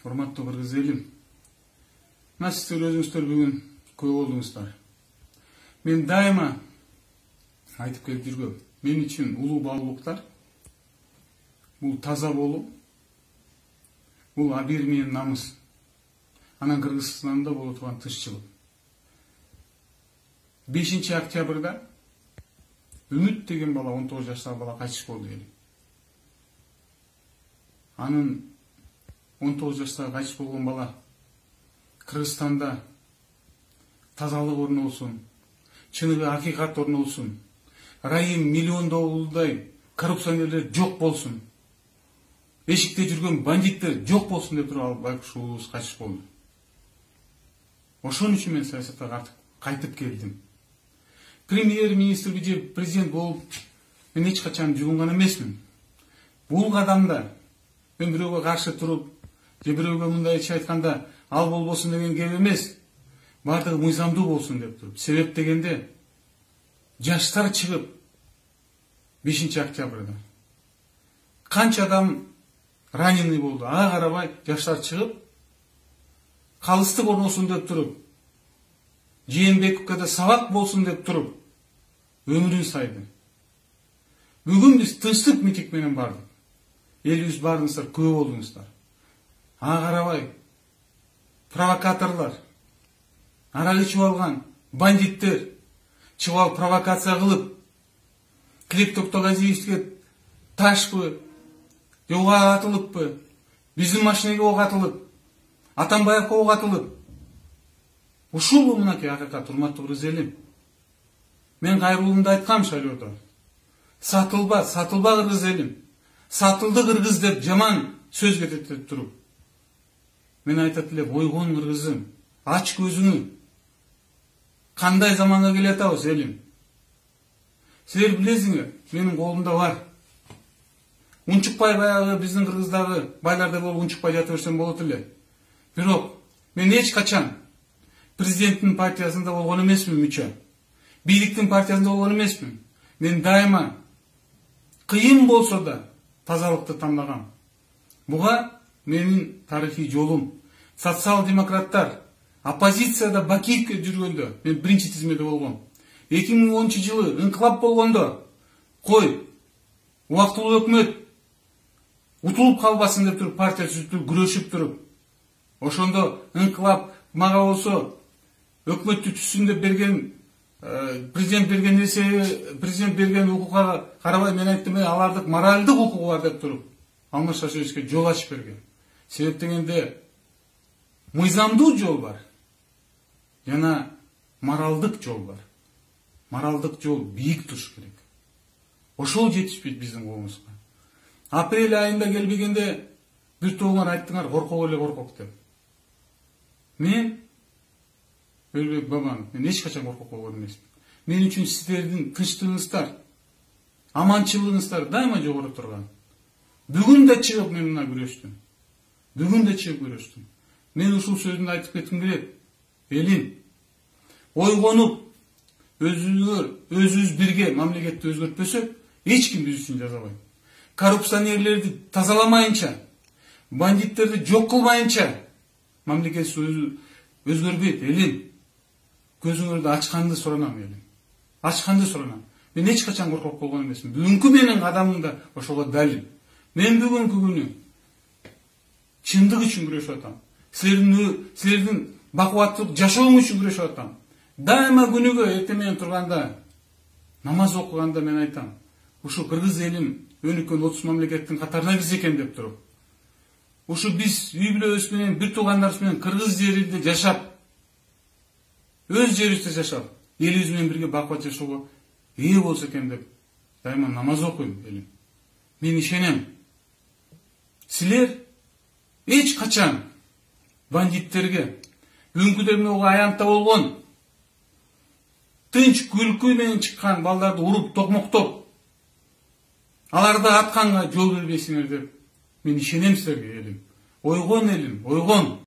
Урматтуу кыргыз элим, мына сиздер өзүңүздөр бүгүн күбө болдуңуздар. Мен дайыма айтып келип жүргөм. Мен үчүн улуу баалуулуктар бул таза болуу, бул абийир менен намыс. Анан Кыргызстанда боло турган тынччылык. 5 октябрда Үмүт деген бала, 19 жаштагы бала кайтыш болду элим. Анын 19 жаштагы кайтыш болгон бала Кыргызстанда тазалык орнолсун, чыныгы акыйкат орнолсун, райым миллиондогулдай коррупционерлер жок болсун, эшикте жүргөн бандиттер жок болсун деп туруп байкуш уулубуз кайтыш болду. Ошон үчүн мен саясатка кайтып келдим. Премьер-министр же президент болуп мен эч качан жугунган эмесмин. Бул кадамда мен бирөөгө каршы туруп, же бирөөгө мындайча айтканда ал болбосун деген кеп эмес. Бардыгы мыйзамдуу болсун деп туруп. Себеп дегенде жаштар чыгып 5 октябрда канча адам раненый болду. Ага карабай жаштар чыгып калыстык орносун деп туруп, Жээнбековго да сабак болсун деп туруп өмүрүн сайды. Бүгүн биз тынчтык митинг менен бардык. Элибиз баарыңыздар күбө болдуңуздар. Ага карабай провокаторлор, арак ичип алган бандиттер чыгып алып провокация кылып, Клик Токтогазиевге ташпы, жолго атылыппы, биздин машинеге ок атылып, Атамбаевге ок атылып. Ушул мынакей акыйкат, урматтуу кыргыз элим. Мен кайрылуумда айткам шайлоодо. Сатылба кыргыз элим. Сатылды кыргыз деп жаман сөз кетет деп туруп. Мен айтат элем, ойгон кыргызым, ач көзүңү. Кандай заманга келатабыз элим? Силер билесиңер, менин колумда бар. Унчукпай баягы биздин кыргыздагы байларда болуп унчукпай жата берсем болот эле. Бирок мен эч качан президенттин партиясында болгон эмесмин мүчө. Бийликтин партиясында болгон эмесмин. Мен дайыма кыйын болсо да тазалыкты тандагам. Буга менин тарыхый жолум. Социал-демократтар оппозицияда Бакиевке жүргөндө мен биринчи тизмеде болгом. 2010 жылы инкылап болгондо кой убактылуу өкмөт утулуп калбасын деп туруп партия түзүп күрөшүп туруп. Ошондо инкылап мага болсо өкмөттү түзсүн деп берген президент берген нерсе, президент берген укукка карабай мен айттым, алардык моралдык укугу бар деп туруп Алмаз Шашевичке жол ачып берген. Себеп дегенде мыйзамдуу жол бар. Жана моралдык жол бар. Моралдык жол бийик туруш керек. Ошол жетишпейт биздин колубузга. Апрель айында келбегенде бир тоңор айттыңар, коркок эле коркок деп. Мен Өлбек Бабанов, мен эч качан коркок болгон эмесмин. Мен үчүн сиздердин тынчтыгыңыздар, аманчылыгыңыздар дайыма жогору турган. Бүгүн да чыгып мен мына күрөштүм. Бүгүн да чыгып күрөштүм. Мен ушул сөздү айтып кетким келет. Элим, ойгонуп, өзүбүз бирге мамлекетти өзгөртпөсөк, эч ким биз үчүн жазабайт. Коррупционерлерди тазаламайынча, бандиттерди жок кылмайынча мамлекет өзгөрбөйт. Элим, көзүңөрдү ачканды суранам элим. Ачканды суранам. Мен эч качан коркок болгон эмесмин. Бүгүнкү менин кадамым да ошого далил. Мен бүгүнкү күнү чындык үчүн күрөшүп атам. Силердин бакубаттуу жашооң үчүн күрөшүп атам. Дайыма күнүгө эртең менен турганда, намаз окуганда мен айтам, ушу кыргыз элим өнүккөн 30 мамлекеттин катарына кирсе экен деп туруп. Ушу биз үй бүлөбүз менен, бир туугандарыбыз менен кыргыз жеринде жашап, өз жерибизде жашап, элибиз менен бирге бакубат жашоого ээ болсо экен деп дайыма намаз окуйм элим. Мен ишенем. Силер эч качан бандиттерге, бүгүнкүдөй мына аянтта болгон тынч күлкү менен чыккан балдарды уруп токмоктоп, аларды атканга жол бербейсиңер деп мен ишенем силерге элим. Ойгон элим, ойгон.